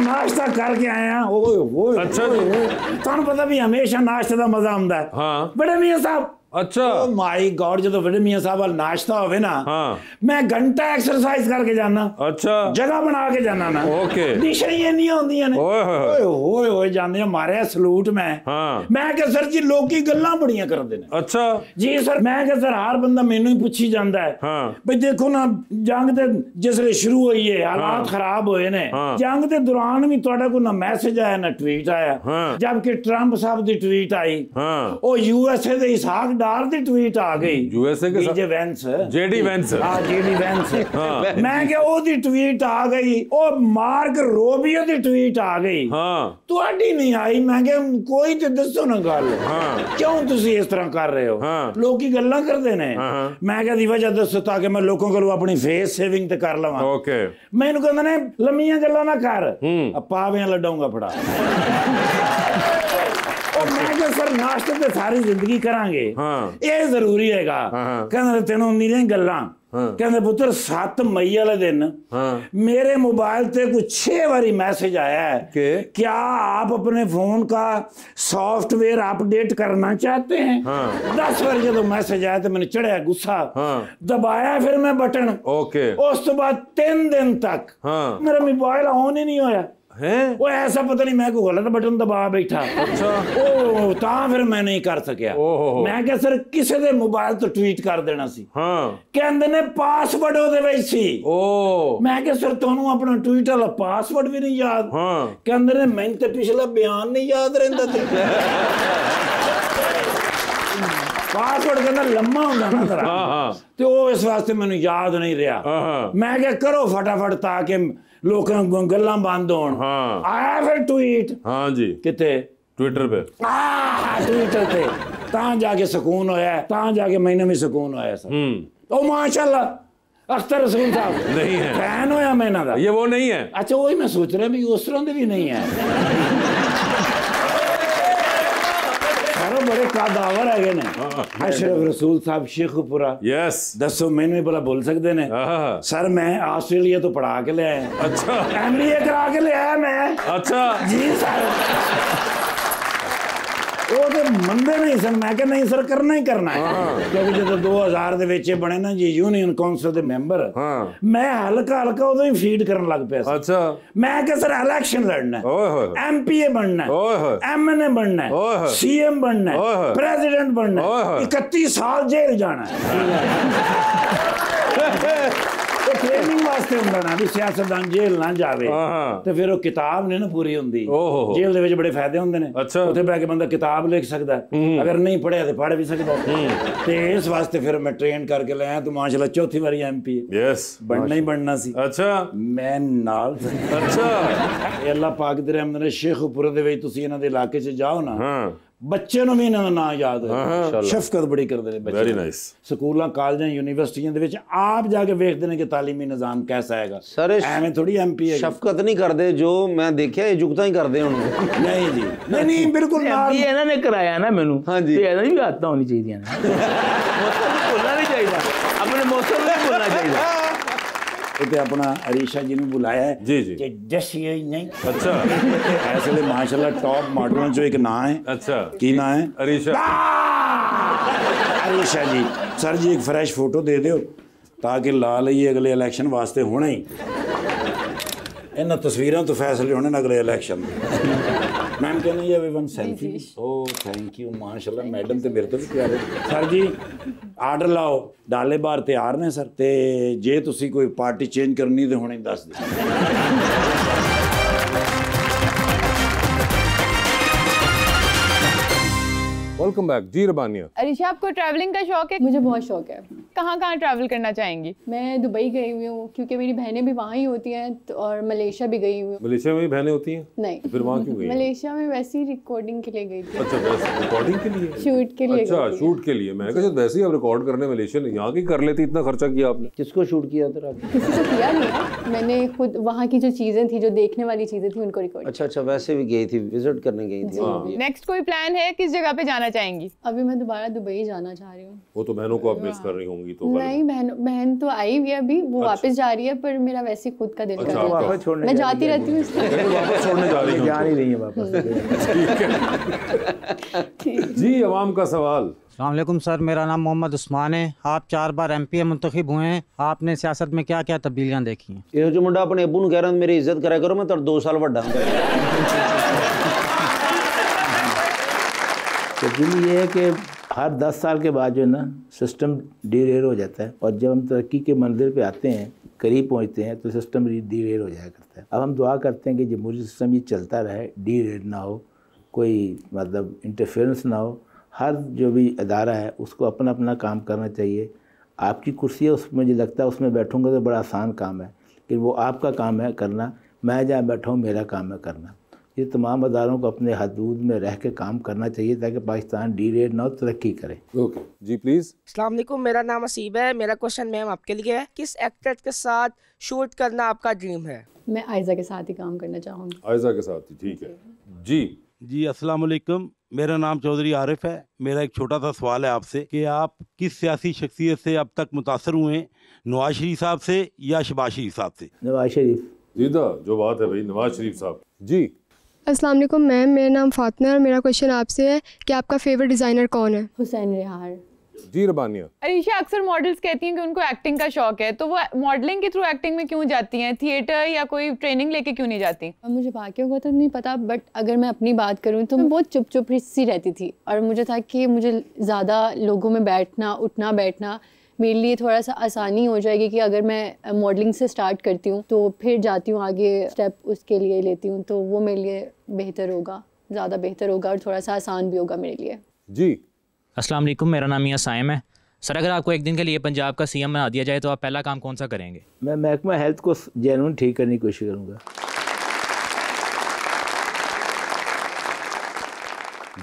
नाश्ता करके आए हैं। ओए ओए अच्छा ਤੁਹਾਨੂੰ ਪਤਾ ਵੀ ਹਮੇਸ਼ਾ ਨਾਸ਼ਤੇ ਦਾ ਮਜ਼ਾ ਆਉਂਦਾ ਹੈ। हाँ ਬੜੇ ਮੀਆਂ ਸਾਹਿਬ अच्छा ਓ ਮਾਈ ਗॉड ਜਦੋਂ ਬੜੇ ਮੀਆਂ ਸਾਹਿਬ ਵਾਲ ਨਾਸ਼ਤਾ ਹੋਵੇ ਨਾ, हाँ ਮੈਂ ਘੰਟਾ ਐਕਸਰਸਾਈਜ਼ ਕਰਕੇ ਜਾਣਾ, अच्छा ਜਗ੍ਹਾ ਬਣਾ ਕੇ ਜਾਣਾ ਨਾ। ओके ਡਿਸ਼ਾਂ ਹੀ ਇੰਨੀਆਂ ਹੁੰਦੀਆਂ ਨੇ, ओए होए ਓਏ ਹੋਏ ਹੋਏ ਜਾਂਦੇ ਆ, ਮਾਰਿਆ ਸਲੂਟ ਮੈਂ। हाँ ਮੈਂ ਕਿਹਾ ਸਰ ਜੀ ਲੋਕੀ ਗੱਲਾਂ ਬੜੀਆਂ ਕਰਦੇ ਨੇ। अच्छा ਜੀ ਸਰ, ਮੈਂ ਕਿਹਾ ਸਰ ਹਰ ਬੰਦਾ ਮੈਨੂੰ ਹੀ ਪੁੱਛੀ ਜਾਂਦਾ ਹੈ हाँ ਬਈ ਦੇਖੋ ਨਾ, ਜੰਗ ਤੇ ਜਿਸਲੇ ਸ਼ੁਰੂ ਹੋਈ ਹੈ ਹਾਲਾਤ ਖਰਾਬ ਹੋਏ ਨੇ, ਹਾਂ। ਜੰਗ ਦੇ ਦੌਰਾਨ ਵੀ ਤੁਹਾਡਾ ਕੋਈ ਨਾ ਮੈਸੇਜ ਆਇਆ ਨਾ ਟਵੀਟ ਆਇਆ, ਹਾਂ। ਜਦਕਿ ਟਰੰਪ ਸਾਹਿਬ ਦੀ ਟਵੀਟ ਆਈ, हाँ ਉਹ ਯੂਐਸਏ ਦੇ ਇਸਾਕ ਡਾਰ ਦੀ ਟਵੀਟ ਆ ਗਈ। यूएसए के ਜੇ ਵੈਂਸ जेडी वेंस ਹਾਂ ਜੀਡੀ ਵੈਂਸ, ਹਾਂ। ਮੈਂ ਕਿਹਾ ਉਹਦੀ ਟਵੀਟ ਆ ਗਈ, ਉਹ ਮਾਰਕ ਰੋਬੀਓ ਦੀ ਟਵੀਟ ਆ ਗਈ, हाँ ਤੁਹਾਡੀ ਨਹੀਂ ਆਈ। ਮੈਂ ਕਿਹਾ ਕੋਈ ਤੇ ਦੱਸੋ ਨਾ ਗੱਲ, ਹਾਂ। ਕਿਉਂ ਤੁਸੀਂ ਇਸ ਤਰ੍ਹਾਂ ਕਰ ਰਹੇ ਹੋ? ਹਾਂ। ਲੋਕੀ ਗੱਲਾਂ ਕਰਦੇ ਨੇ। ਹਾਂ। ਮੈਂ ਕਿਹਾ ਦੀ ਵਜ੍ਹਾ ਦੱਸੋ ਤਾਂ ਕਿ ਮੈਂ ਲੋਕਾਂ ਕੋਲੋਂ ਆਪਣੀ ਫੇਸ ਸੇਵਿੰਗ ਤੇ ਕਰ ਲਵਾਂ। ओके ਮੈਨੂੰ ਕਹਿੰਦੇ ਨੇ ਲੰਮੀਆਂ ਗੱਲਾਂ ਨਾ ਕਰ, ਪਾਵੇਆਂ ਲੱਡਾਂਗਾ ਫੜਾ। ਉਹ ਮੈਂ ਕਿਹਾ ਸਰ ਨਾਸ਼ਤੇ ਤੇ ਸਾਰੀ ਜ਼ਿੰਦਗੀ ਕਰਾਂਗੇ, ਹਾਂ। ਇਹ ਜ਼ਰੂਰੀ ਹੈਗਾ। ਹਾਂ। ਕਹਿੰਦੇ ਤੈਨੂੰ ਹੁੰਦੀਆਂ ਗੱਲਾਂ। ਹਾਂ। ਕਹਿੰਦੇ ਪੁੱਤਰ 7 ਮਈ ਵਾਲੇ ਦਿਨ हाँ मेरे मोबाइल पे कुछ 6 बारी मैसेज आया है कि क्या आप अपने फोन का सॉफ्टवेयर अपडेट करना चाहते हैं? हाँ। 10 बार जो मैसेज आया तो मैंने चढ़ाया गुस्सा, हाँ। दबाया फिर मैं बटन, ओके उस तो बाद 3 दिन तक हाँ मेरा मोबाइल ऑन ही नहीं होया। हैं वो ऐसा पता नहीं मैं कोई गलत बटन दबा बैठा। अच्छा ओ ਤਾਂ ਫਿਰ ਮੈਂ ਨਹੀਂ ਕਰ ਸਕਿਆ। ਓਹੋ। ਮੈਂ ਕਿਹਾ ਸਰ ਕਿਸੇ ਦੇ ਮੋਬਾਈਲ ਤੋਂ ਟਵੀਟ ਕਰ ਦੇਣਾ ਸੀ। हाँ ਕਹਿੰਦੇ ਨੇ ਪਾਸਵਰਡ ਉਹਦੇ ਵਿੱਚ ਸੀ। ओ ਮੈਂ ਕਿਹਾ ਸਰ ਤੁਹਾਨੂੰ ਆਪਣਾ ਟਵੀਟ ਵਾਲਾ ਪਾਸਵਰਡ ਵੀ ਨਹੀਂ ਯਾਦ? हाँ ਕਹਿੰਦੇ ਨੇ ਮੈਨੂੰ ਤੇ ਪਿਛਲਾ ਬਿਆਨ ਨਹੀਂ ਯਾਦ ਰਹਿੰਦਾ ਤੇ ਪਾਸਵਰਡ ਕਹਿੰਦਾ ਲੰਮਾ ਹੁੰਦਾ ਨਾ ਤੇਰਾ, हाँ हाँ ਤੇ ਉਹ ਇਸ ਵਾਸਤੇ ਮੈਨੂੰ ਯਾਦ ਨਹੀਂ ਰਿਹਾ। हाँ ਮੈਂ ਕਿਹਾ ਕਰੋ ਫਟਾਫਟ ਤਾਂ ਕਿ ਲੋਕਾਂ ਨੂੰ ਗੱਲਾਂ ਬੰਦ ਹੋਣ। हाँ ਆਇਆ ਫਿਰ ਟਵੀਟ हाँ जी ਕਿਤੇ ट्विटर पे ਟਵੀਟਰ ਤੇ, ਤਾਂ ਜਾ ਕੇ ਸਕੂਨ ਹੋਇਆ, ਤਾਂ ਜਾ ਕੇ ਮੈਨੂੰ ਵੀ ਸਕੂਨ ਹੋਇਆ ਸਰ। ਉਹ ਮਾਸ਼ਾਅੱਲਾ ਅਖਤਰ ਰਸੂਲ ਸਾਹਿਬ नहीं है ਫੈਨ ਹੋਇਆ ਮੈਂ ਇਹਨਾਂ ਦਾ। ये वो नहीं है ਅੱਛਾ ਉਹੀ ਮੈਂ ਸੋਚ ਰਿਹਾ ਵੀ ਉਸ ਤਰ੍ਹਾਂ ਦੇ ਵੀ ਨਹੀਂ ਹੈ। ਸਾਰੇ ਬੜੇ ਕਾਦਾਵਰ ਹੈਗੇ ਨੇ। ਅਸ਼ਰਫ ਰਸੂਲ ਸਾਹਿਬ ਸ਼ੇਖੂਪੁਰਾ, यस ਦੱਸੋ ਮੈਨੂੰ ਵੀ ਭਲਾ ਭੁੱਲ ਸਕਦੇ ਨੇ? हाँ ਸਰ ਮੈਂ ਆਸਟ੍ਰੇਲੀਆ ਤੋਂ ਪੜ੍ਹਾ ਕੇ ਲਿਆਇਆ, अच्छा MBA ਕਰਾ ਕੇ ਲਿਆਇਆ ਮੈਂ। अच्छा ਜੀ ਸਰ। ਉਹ ਤੇ ਮੰਨਦੇ ਨਹੀਂ ਸਨ। ਮੈਂ ਕਿਹਾ ਨਹੀਂ ਸਰ ਕਰਨਾ ਹੀ ਕਰਨਾ ਹੈ, ਕਿਉਂਕਿ ਜਦੋਂ 2000 ਦੇ ਵਿੱਚ ਇਹ ਬਣੇ ਨਾ ਜੀ ਯੂਨੀਅਨ ਕਾਉਂਸਲ ਦੇ ਮੈਂਬਰ, हाँ ਮੈਂ ਹਲਕਾ ਹਲਕਾ ਉਦੋਂ ਹੀ ਫੀਡ ਕਰਨ ਲੱਗ ਪਿਆ ਸੀ। अच्छा ਮੈਂ ਕਿਹਾ ਸਰ ਇਲੈਕਸ਼ਨ ਲੜਨਾ ਹੈ, ओए होए MPA ਬਣਨਾ ओए है, होए MNA बनना है, ओए होए CM बनना ओए है, होए प्रेसिडेंट बनना ओए है, होए 31 साल जेल जाना है। ट्रेनिंग वास्ते ਹੁੰਦਾ ਨਾ ਵੀ ਸਿਆਸਤਦਾਨ ਜੇਲ੍ਹ ਨਾ ਜਾਵੇ, ਹਾਂ। ਤੇ ਫਿਰ ਉਹ ਕਿਤਾਬ ਨਹੀਂ ਨਾ ਪੂਰੀ ਹੁੰਦੀ। ਓਹੋ। ਜੇਲ੍ਹ ਦੇ ਵਿੱਚ ਬੜੇ ਫਾਇਦੇ ਹੁੰਦੇ ਨੇ। ਅੱਛਾ। ਉੱਥੇ ਬੈ ਕੇ ਬੰਦਾ ਕਿਤਾਬ ਲਿਖ ਸਕਦਾ, ਅਗਰ ਨਹੀਂ ਪੜ੍ਹਿਆ ਤੇ ਪੜ੍ਹ ਵੀ ਸਕਦਾ। ਤੇ ਇਸ ਵਾਸਤੇ ਫਿਰ ਮੈਂ ਟ੍ਰੇਨ ਕਰਕੇ ਲਿਆ ਤੇ ਮਾਸ਼ਾਅੱਲਾ ਚੌਥੀ ਵਾਰੀ MPA यस ਬਣਨਾ ਹੀ ਬਣਨਾ ਸੀ। अच्छा ਮੈਂ ਨਾਲ अच्छा ਇਹ ਅੱਲਾਹ ਪਾਕ ਦੇ ਰਹਿਮਤ ਨਾਲ ਸ਼ੇਖੂਪੁਰਾ ਦੇ ਵਿੱਚ ਤੁਸੀਂ ਇਹਨਾਂ ਦੇ ਇਲਾਕੇ 'ਚ ਜਾਓ ਨਾ, हाँ ਬੱਚੇ ਨੂੰ ਵੀ ਇਹਨਾਂ ਦਾ ਨਾਂ ਯਾਦ ਹੋਏ। ਸ਼ਫਕਤ ਬੜੀ ਕਰਦੇ ਨੇ ਬੱਚੇ। वेरी नाइस ਸਕੂਲਾਂ ਕਾਲਜਾਂ ਯੂਨੀਵਰਸਿਟੀਆਂ ਦੇ ਵਿੱਚ ਆਪ ਜਾ ਕੇ ਵੇਖਦੇ ਨੇ ਕਿ ਤਾਲੀਮੀ ਨਿਜ਼ਾਮ ਕੈਸਾ ਹੈਗਾ। ਸਰ ਐਵੇਂ ਥੋੜੀ MPA ਸ਼ਫਕਤ ਨਹੀਂ ਕਰਦੇ, ਜੋ ਮੈਂ ਦੇਖਿਆ ਇਹ ਜੁਗਤਾਂ ਹੀ ਕਰਦੇ ਹੁਣ। ਨਹੀਂ ਜੀ, ਨਹੀਂ ਬਿਲਕੁਲ ਨਾਲ। MBA ਇਹਨਾਂ ਨੇ ਕਰਾਇਆ ਨਾ ਮੈਨੂੰ, ਹਾਂਜੀ। ਤੇ ਇਹਨਾਂ ਦੀ ਵੀ ਆਦਤਾਂ ਹੋਣੀ ਚਾਹੀਦੀਆਂ ਨੇ। ਮੌਸਮ ਨੂੰ ਭੁੱਲਣਾ ਨਹੀਂ ਚਾਹੀਦਾ, ਆਪਣੇ ਮੌਸਮ ਨੂੰ ਨਹੀਂ ਭੁੱਲਣਾ ਚਾਹੀਦਾ। ਤੇ ਆਪਣਾ ਅਰੀਸ਼ਾ ਜੀ ਨੂੰ ਬੁਲਾਇਆ ਹੈ जी जी ਕਿ ਜਸ਼ੀਏ ਨਹੀਂ अच्छा ਇਸ ਵੇਲੇ ਮਾਸ਼ਾਅੱਲਾ ਟੌਪ ਮਾਡਲਾਂ ਚੋਂ ਇੱਕ ਨਾਂ ਹੈ। अच्छा ਕੀ ਨਾਂ ਹੈ? अरीशा ਅਰੀਸ਼ਾ ਜੀ। ਸਰ ਜੀ ਇੱਕ ਫਰੈਸ਼ ਫੋਟੋ ਦੇ ਦਿਓ ਤਾਂ ਕਿ ਲਾ ਲਈਏ ਅਗਲੇ ਇਲੈਕਸ਼ਨ ਵਾਸਤੇ ਹੁਣੇ ਹੀ। ਇਹਨਾਂ ਤਸਵੀਰਾਂ ਤੋਂ ਫੈਸਲੇ ਹੋਣੇ ਨੇ ਅਗਲੇ ਇਲੈਕਸ਼ਨ ਦੇ। Ma'am can you have one selfie? Oh thank you ਮਾਸ਼ਾਅੱਲਾ, ਮੈਡਮ ਤੇ ਮੇਰੇ ਤੋਂ ਵੀ ਪਿਆਰੇ। ਸਰ ਜੀ ਆਰਡਰ ਲਾਓ, ਡਾਲੇ ਬਾਰ ਤਿਆਰ ਨੇ ਸਰ, ਤੇ ਜੇ ਤੁਸੀਂ ਕੋਈ ਪਾਰਟੀ ਚੇਂਜ ਕਰਨੀ ਤੇ ਹੁਣੇ ਦੱਸ ਦਿਓ। Welcome back. जी रबानिया। अरीशा, आपको ट्रैवलिंग का शौक है? मुझे बहुत शौक है। कहाँ कहाँ ट्रैवल करना चाहेंगी? मैं दुबई गई हुई हूँ क्योंकि मेरी बहनें भी वहाँ ही होती हैं, और मलेशिया भी गई हुई हूँ। मलेशिया में भी बहनें होती हैं? नहीं। फिर वहाँ क्यों गई? मलेशिया में वैसे ही रिकॉर्डिंग के लिए गई थी। अच्छा, वैसे रिकॉर्डिंग के लिए? शूट के लिए अच्छा, गई थी। शूट के लिए। मैंने कहा शायद वैसे ही आप रिकॉर्ड करने मलेशिया यहाँ की कर लेती, इतना खर्चा किया आपने। किसको शूट किया था आपने? किसी को किया नहीं है, मैंने खुद वहाँ की जो चीजें थी, जो देखने वाली चीजें थी, उनको रिकॉर्ड। अच्छा अच्छा, वैसे भी गई थी, विजिट करने गई थी। नेक्स्ट कोई प्लान है, किस जगह पे जाना चाहेंगी? अभी मैं दोबारा दुबई जाना चाह रही हूँ। वो तो बहनों को आप मिस कर रही होंगी तो? नहीं, बहन तो आई हुई है अभी, वो वापस जा रही है, पर मेरा वैसे ही खुद का दिल कर रहा है। वापस छोड़ने मैं जाती रहती हूँ इसलिए। वापस छोड़ने जा रही हूँ। जा नहीं रही है वापस। जी, अवाम का सवाल। अस्सलाम वालेकुम सर, मेरा नाम मोहम्मद उस्मान है। आप 4 बार MP मुंतखब हुए हैं, आपने सियासत में क्या क्या तब्दीलियाँ देखी हैं? ये जो मुंडा अपने अब्बू कह रहा है मेरी इज्जत करा करो, मैं तो 2 साल बड़ा हूं। तब्दीली ये है कि हर 10 साल के बाद जो है ना सिस्टम डीरेल हो जाता है, और जब हम तरक्की के मंजिल पे आते हैं, करीब पहुंचते हैं, तो सिस्टम डीरेल हो जाया करता है। अब हम दुआ करते हैं कि जमहूरी सिस्टम ये चलता रहे, डीरेल ना हो, कोई मतलब इंटरफेरेंस ना हो। हर जो भी अदारा है उसको अपना अपना काम करना चाहिए। आपकी कुर्सी है, उसमें मुझे लगता है उसमें बैठूंगा तो बड़ा आसान काम है, कि वो आपका काम है करना, मैं जहाँ बैठा हूँ मेरा काम है करना। ये तमाम अदारों को अपने हदूद में रह के काम करना चाहिए ताकि पाकिस्तान डीरेल ना हो, तरक्की करे। ओके जी, प्लीज़। अस्सलाम वालेकुम, मेरा नाम असीब है। मेरा क्वेश्चन मैम आपके लिए है, किस एक्टर के साथ शूट करना आपका ड्रीम है? मैं आयजा के साथ ही काम करना चाहूँगी। आयजा के साथ ही, ठीक है जी। अस्सलाम वालेकुम, मेरा नाम चौधरी आरिफ है। मेरा एक छोटा सा सवाल है आपसे कि आप किस सियासी शख्सियत से अब तक मुतासर हुए हैं, नवाज शरीफ साहब से या शहबाज शरीफ साहब से? नवाज शरीफ। दीदा, जो बात है भाई, नवाज शरीफ साहब। जी। अस्सलाम वालेकुम मैम, मेरा नाम फातिमा है और मेरा क्वेश्चन आपसे है कि आपका फेवरेट डिज़ाइनर कौन है? हुसैन रेहार। जी रबानिया। अरीशा, अक्सर मॉडल्स कहती हैं कि उनको एक्टिंग का शौक है, तो वो मॉडलिंग के थ्रू एक्टिंग में क्यों जाती हैं? थिएटर या कोई ट्रेनिंग लेके क्यों नहीं जाती? मुझे बाकियों का तो नहीं पता, बट अगर मैं अपनी बात करूँ तो मैं बहुत चुप चुप सी रहती थी, और मुझे था कि मुझे ज़्यादा लोगों में बैठना, उठना बैठना मेरे लिए थोड़ा सा आसानी हो जाएगी कि अगर मैं मॉडलिंग से स्टार्ट करती हूँ तो फिर जाती हूँ आगे, स्टेप उसके लिए लेती हूँ, तो वो मेरे लिए बेहतर होगा, ज़्यादा बेहतर होगा, और थोड़ा सा आसान भी होगा मेरे लिए। जी। अस्सलाम वालेकुम, मेरा नाम मियां साइम है। सर, अगर आपको एक दिन के लिए पंजाब का CM बना दिया जाए तो आप पहला काम कौन सा करेंगे? मैं महकमा हेल्थ को जेन्युइन ठीक करने की कोशिश करूँगा।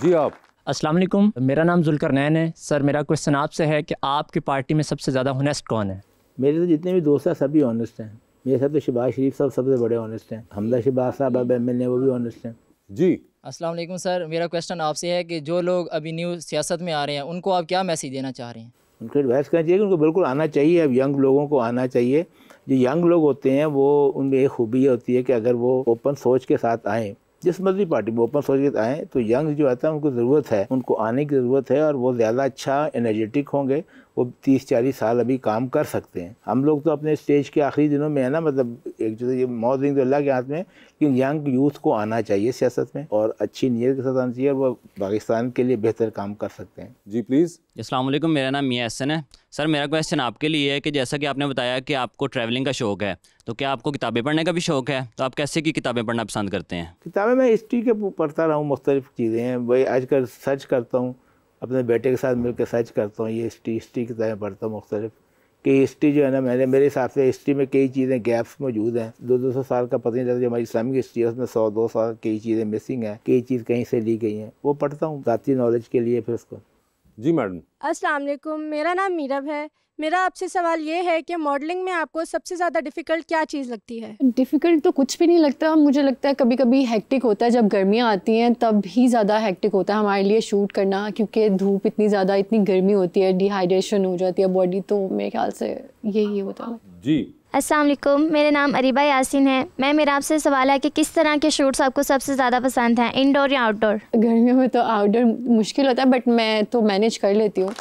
जी आप। अस्सलाम वालेकुम, मेरा नाम जुल्करनैन है। सर, मेरा क्वेश्चन आपसे है कि आपकी पार्टी में सबसे ज़्यादा ऑनेस्ट कौन है? मेरे तो जितने भी दोस्त हैं सभी ऑनेस्ट हैं। मेरे साथ तो शहबाज शरीफ साहब सबसे बड़े ऑनेस्ट हैं, हमदा शहबाज साहब अब MLA वो भी ऑनेस्ट हैं। जी। अस्सलाम वालेकुम सर, मेरा क्वेश्चन आपसे है कि जो लोग अभी न्यू सियासत में आ रहे हैं उनको आप क्या मैसेज देना चाह रहे हैं? उनको एडवाइस करना चाहिए कि उनको बिल्कुल आना चाहिए। अब यंग लोगों को आना चाहिए। जो यंग लोग होते हैं वो उनमें एक खूबी होती है कि अगर वो ओपन सोच के साथ आएँ, जिस मर्जी पार्टी में ओपन सोच के आएँ, तो यंग जो आता है उनको ज़रूरत है, उनको आने की ज़रूरत है, और वो ज़्यादा अच्छा एनर्जेटिक होंगे, वो 30-40 साल अभी काम कर सकते हैं। हम लोग तो अपने स्टेज के आखिरी दिनों में है ना, मतलब एक जो ये मौत तो अल्लाह के हाथ में, कि यंग यूथ को आना चाहिए सियासत में, और अच्छी नीयत के साथ आना चाहिए, और वो पाकिस्तान के लिए बेहतर काम कर सकते हैं। जी प्लीज़। अस्सलाम वालेकुम, मेरा नाम मियां हसन है। सर, मेरा क्वेश्चन आपके लिए है कि जैसा कि आपने बताया कि आपको ट्रैवलिंग का शौक़ है, तो क्या आपको किताबें पढ़ने का भी शौक़ है? तो आप कैसे की किताबें पढ़ना पसंद करते हैं? किताबें मैं हिस्ट्री के पढ़ता रहा हूँ, मुख्तलिफ चीज़ें हैं वही आजकल सर्च करता हूँ, अपने बेटे के साथ मिलकर सर्च करता हूँ, ये हिस्ट्री किताबें पढ़ता हूँ मुख्तलिफ। कि हिस्ट्री जो है ना, मेरे हिसाब से हिस्ट्री में कई चीज़ें गैप्स मौजूद हैं, 200 साल का पता नहीं चलता। जो हमारी इस्लामिक हिस्ट्री है उसमें 100-2 साल कई चीज़ें मिसिंग हैं, कई चीज़ कहीं से ली गई हैं, वो पढ़ता हूँ ज़ाती नॉलेज के लिए। फिर उसको। जी मैडम। अस्सलाम वालेकुम, मेरा नाम मीरब है। मेरा आपसे सवाल ये है कि मॉडलिंग में आपको सबसे ज़्यादा डिफ़िकल्ट क्या चीज़ लगती है? डिफ़िकल्ट तो कुछ भी नहीं लगता, मुझे लगता है कभी कभी हेक्टिक होता है, जब गर्मियाँ आती हैं तब ही ज़्यादा हेक्टिक होता है हमारे लिए शूट करना, क्योंकि धूप इतनी ज़्यादा, इतनी गर्मी होती है, डिहाइड्रेशन हो जाती है बॉडी, तो मेरे ख्याल से यही होता है। जी। अस्सलाम वालेकुम, मेरा नाम अरीबा यासिन है। मेरा आपसे सवाल है कि किस तरह के शूट्स आपको सबसे ज़्यादा पसंद हैं, इंडोर या आउटडोर? गर्मियों में तो आउटडोर मुश्किल होता है, बट मैं तो मैनेज कर लेती हूँ।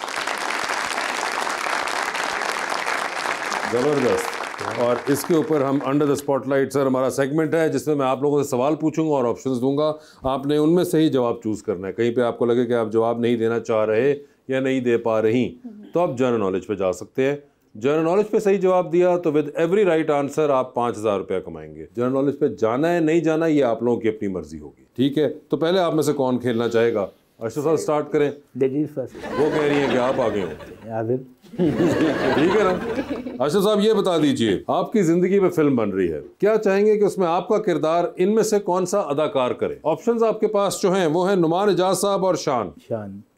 ज़बरदस्त। और इसके ऊपर हम अंडर द स्पॉटलाइट सर हमारा सेगमेंट है जिसमें मैं आप लोगों से सवाल पूछूंगा और ऑप्शंस दूंगा, आपने उनमें से ही जवाब चूज़ करना है। कहीं पे आपको लगे कि आप जवाब नहीं देना चाह रहे या नहीं दे पा रही, तो आप जनरल नॉलेज पे जा सकते हैं। जनरल नॉलेज पे सही जवाब दिया तो विद एवरी राइट आंसर आप 5000 रुपया कमाएंगे। जनरल नॉलेज पे जाना है नहीं जाना ये आप लोगों की अपनी मर्जी होगी, ठीक है? तो पहले आप में से कौन खेलना चाहेगा? अशरफ साहब स्टार्ट करें। Ladies first. वो कह रही हैं कि आप आगे हो। आदिल ठीक है ना। अशरफ साहब ये बता दीजिए, आपकी जिंदगी में फिल्म बन रही है, क्या चाहेंगे कि उसमें आपका किरदार इनमें से कौन सा अदाकार करे? ऑप्शंस आपके पास जो हैं वो हैं नुमान इजाज साहब और शान।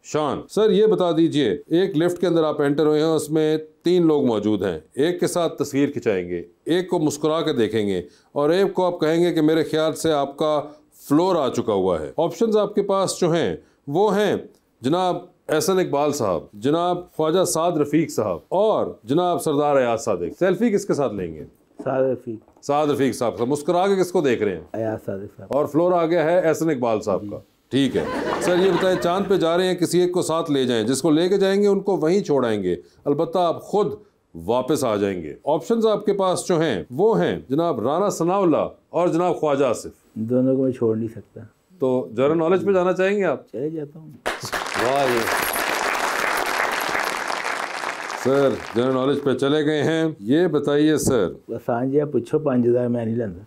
शान सर ये बता दीजिए, एक लिफ्ट के अंदर आप एंटर हुए हैं, उसमें 3 लोग मौजूद हैं, एक के साथ तस्वीर खिंचाएंगे, एक को मुस्कुरा के देखेंगे और एक को आप कहेंगे कि मेरे ख्याल से आपका फ्लोर आ चुका हुआ है। ऑप्शंस आपके पास जो हैं वो हैं जनाब एहसन इकबाल साहब, जनाब ख्वाजा साद रफीक साहब और जनाब सरदार अयाज सादिक। सेल्फी किसके साथ लेंगे? साद रफीक साहब। मुस्कुरा के किसको देख रहे हैं? अयाज सादिक साहब। और फ्लोर आ गया है एहसन इकबाल साहब का। ठीक है सर ये बताएं, चांद पे जा रहे हैं, किसी एक को साथ ले जाएं, जिसको लेके जाएंगे उनको वहीं छोड़ाएंगे, अलबत्ता आप खुद वापस आ जाएंगे। ऑप्शंस आपके पास जो हैं वो हैं जनाब राना सनाउल्लाह और जनाब ख्वाजा आसिफ। दोनों को मैं छोड़ नहीं सकता। तो जनरल नॉलेज पे जाना चाहेंगे आप? चले जाता हूँ। वाह सर जनरल नॉलेज पे चले गए हैं। ये बताइए सर, आसान जी पूछो 5000 मैं नहीं लेता।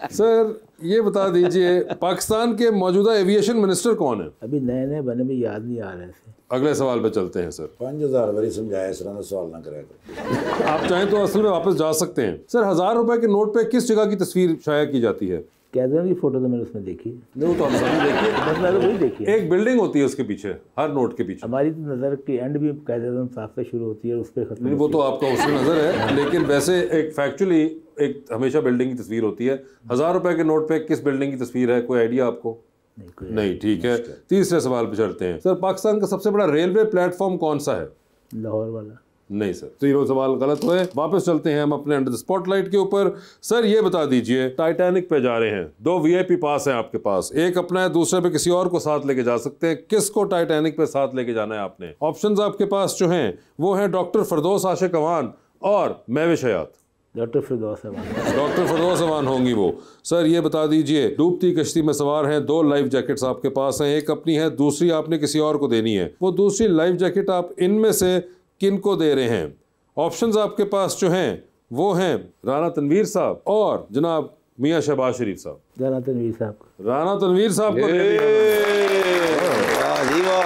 सर ये बता दीजिए, पाकिस्तान के मौजूदा एविएशन मिनिस्टर कौन है? अभी नए नए बने में याद नहीं आ रहा है। अगले सवाल पे चलते हैं सर। 5000 बारी समझाया, इस तरह सवाल ना करेगा। आप चाहें तो असल में वापस जा सकते हैं। सर 1000 रुपए के नोट पे किस जगह की तस्वीर शाया की जाती है? कैदर की फोटो तो मैंने उसमें देखी है। वो तो हम सभी देखी है। बस मैंने वही देखी है। एक बिल्डिंग होती है उसके पीछे, हर नोट के पीछे। हमारी तो नज़र की एंड भी कैदर साफ से शुरू होती है, उस पर खत्म। नहीं वो तो आपका उसमें नज़र है, लेकिन वैसे एक फैक्चुअली एक हमेशा बिल्डिंग की तस्वीर होती है। 1000 रुपए के नोट पे किस बिल्डिंग की तस्वीर है, कोई आइडिया आपको? नहीं। ठीक है, तीसरे सवाल पे चलते हैं। सर पाकिस्तान का सबसे बड़ा रेलवे प्लेटफॉर्म कौन सा है? लाहौर वाला। नहीं सर, तीनों सवाल गलत हुए। वापस चलते हैं हम अपने अंडर द स्पॉटलाइट के ऊपर। सर ये बता दीजिए, टाइटैनिक पे जा रहे हैं, 2 VIP पास हैं आपके पास, एक अपना है, दूसरे पे किसी और को साथ लेके जा सकते हैं। किसको टाइटैनिक पे साथ लेके जाना है आपने? ऑप्शंस आपके पास जो हैं वो हैं डॉक्टर फिरदौस आशिक अवान और महविश हयात। डॉक्टर फिरदौस अवान होंगी वो। सर ये बता दीजिए, डूबती कश्ती में सवार हैं, 2 लाइफ जैकेट्स आपके पास हैं, एक अपनी है, दूसरी आपने किसी और को देनी है। वो दूसरी लाइफ जैकेट आप इनमें से किन को दे रहे हैं? ऑप्शंस आपके पास जो हैं वो हैं राना तनवीर साहब और जनाब मियां शहबाज शरीफ साहब। राना तनवीर साहब को दे दिया।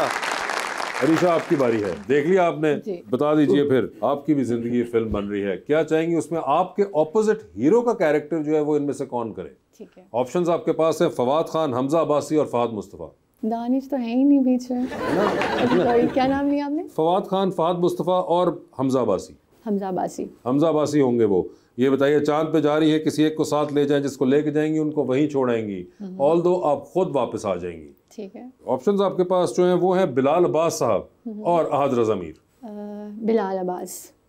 अरीशा आपकी बारी है, देख लिया आपने। बता दीजिए फिर, आपकी भी जिंदगी फिल्म बन रही है, क्या चाहेंगे उसमें आपके ऑपोजिट हीरो का कैरेक्टर जो है वो इनमें से कौन करे? ठीक है। ऑप्शंस आपके पास है फवाद खान, हमजा अब्बासी और फहद मुस्तफ़ा। दानिश तो है ही नहीं बीच में। क्या नाम लिया आपने? फवाद खान, फहद मुस्तफ़ा और हमजा अब्बासी। हमजा अब्बासी होंगे वो। ये बताइए, चांद पे जा रही है, किसी एक को साथ ले जाएं, जिसको लेके जाएंगी उनको वहीं छोड़ाएंगी, ऑल्दो आप खुद वापस आ जाएंगी। ठीक है। ऑप्शंस आपके पास जो हैं वो हैं बिलाल अब्बास साहब और अहद रज़ा मीर।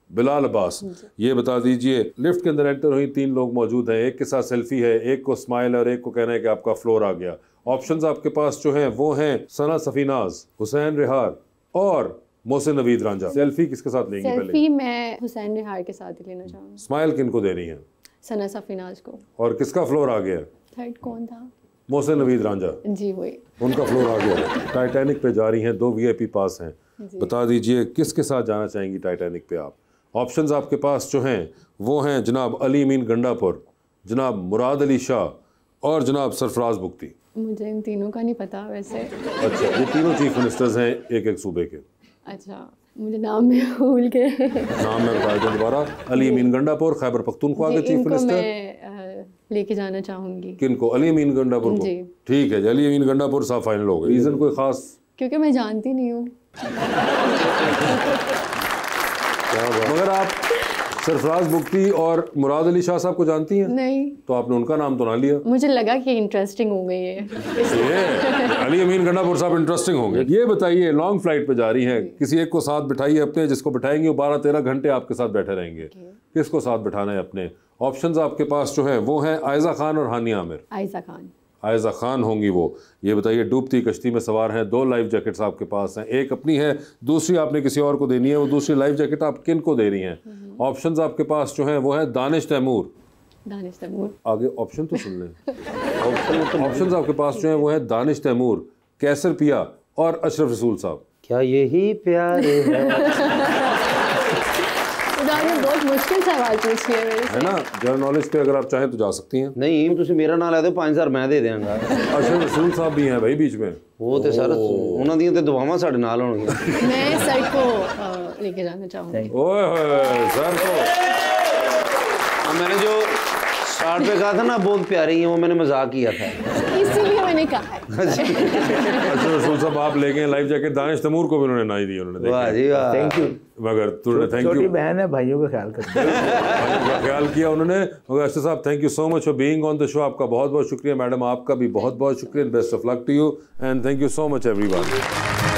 बिलाल अब्बास। ये बता दीजिए, लिफ्ट के अंदर एंटर हुई, 3 लोग मौजूद हैं, एक के साथ सेल्फी है, एक को स्माइल और एक को कहना है कि आपका फ्लोर आ गया। ऑप्शंस आपके पास जो हैं वो हैं सना सफीनाज, हुसैन रिहार और मोहसिन नवीद रांझा। सेल्फी किसके साथ लेंगी? सेल्फी मैं हुसैन रिहार के साथ ही लेना चाहूँगी। स्माइल किन को दे रही हैं? सना सफीनाज को। और किसका फ्लोर आ गया? थर्ड कौन था? मोहसिन नवीद रांझा जी, वही। उनका फ्लोर आ गया। टाइटैनिक पे जा रही हैं, 2 VIP पास हैं। बता दीजिए किसके साथ जाना चाहेंगी टाइटैनिक पे आप? ऑप्शंस आपके पास जो हैं वो हैं जनाब अली अमीन गंडापुर, जनाब मुराद अली शाह और जनाब सरफराज बुख्ती। मुझे इन तीनों का नहीं पता वैसे। अच्छा, ये तीनों चीफ मिनिस्टर्स हैं एक सूबे के। अच्छा, मुझे नाम में भूल गए। नाम मैं बता दूं दोबारा, अली अमीन गंडापुर खैबर पख्तूनख्वा के चीफ मिनिस्टर। मैं लेके जाना चाहूँगी। किनको? अली अमीन गंडापुर को। ठीक है, अली अमीन गंडापुर साहब फाइनल हो गए। रीजन कोई खास? क्योंकि मैं जानती नहीं हूँ। मगर आप सरफराज बुख्ती और मुराद अली शाह साहब को जानती हैं? नहीं। तो आपने उनका नाम तो ना लिया। मुझे लगा कि इंटरेस्टिंग हो गई है। अली अमीन गंडापुर साहब इंटरेस्टिंग होंगे। ये बताइए, लॉन्ग फ्लाइट पे जा रही हैं, किसी एक को साथ बिठाइए अपने, जिसको बिठाएंगे वो 12-13 घंटे आपके साथ बैठे रहेंगे। किसको साथ बिठाना है अपने? ऑप्शंस आपके पास जो है वो हैं आयजा खान और हानिया आमिर। आयजा खान होंगी वो। ये बताइए, डूबती कश्ती में सवार हैं, 2 लाइफ जैकेट्स आपके पास हैं, एक अपनी है, दूसरी आपने किसी और को देनी है। वो दूसरी लाइफ जैकेट आप किन को दे रही हैं? ऑप्शंस आपके पास जो हैं वो है दानिश तैमूर। आगे ऑप्शन तो सुन लें। ऑप्शंस आपके पास जो हैं वो है दानिश तैमूर, कैसर पिया और अशरफ रसूल साहब। क्या यही प्यार है? खुदा ने बहुत मुश्किल सवाल पूछ लिया मेरे से, है ना। जनरल नॉलेज पे अगर आप चाहें तो जा सकती हैं। नहीं तुम मेरा नाम ला दो, 5000 मैं दे देंगा। अशरफ रसूल साहब भी हैं भाई बीच में। वो तो सर उन्हों दी ते दुआवां साडे नाल होणगियां। मैं सर को लेके जाना चाहूँगी। ओए होए सर को मैंने जो स्टार्ट पे कहा था ना बहुत प्यारी है, वो मैंने मजाक किया था, इसीलिए मैंने कहा है। अच्छा रसूल साहब आप ले गए लाइफ जैकेट, दानिश तैमूर को भी उन्होंने ना ही दी उन्होंने। वाह जी वाह, थैंक यू। मगर तुमने थैंक यू, छोटी बहन है, भाइयों का ख्याल करते हैं। भाइयों का ख्याल किया उन्होंने। मगर अशरफ साहब thank you so much for being on the show. आपका बहुत बहुत शुक्रिया। मैडम आपका भी बहुत बहुत शुक्रिया। Best of luck to you and thank you so much everyone.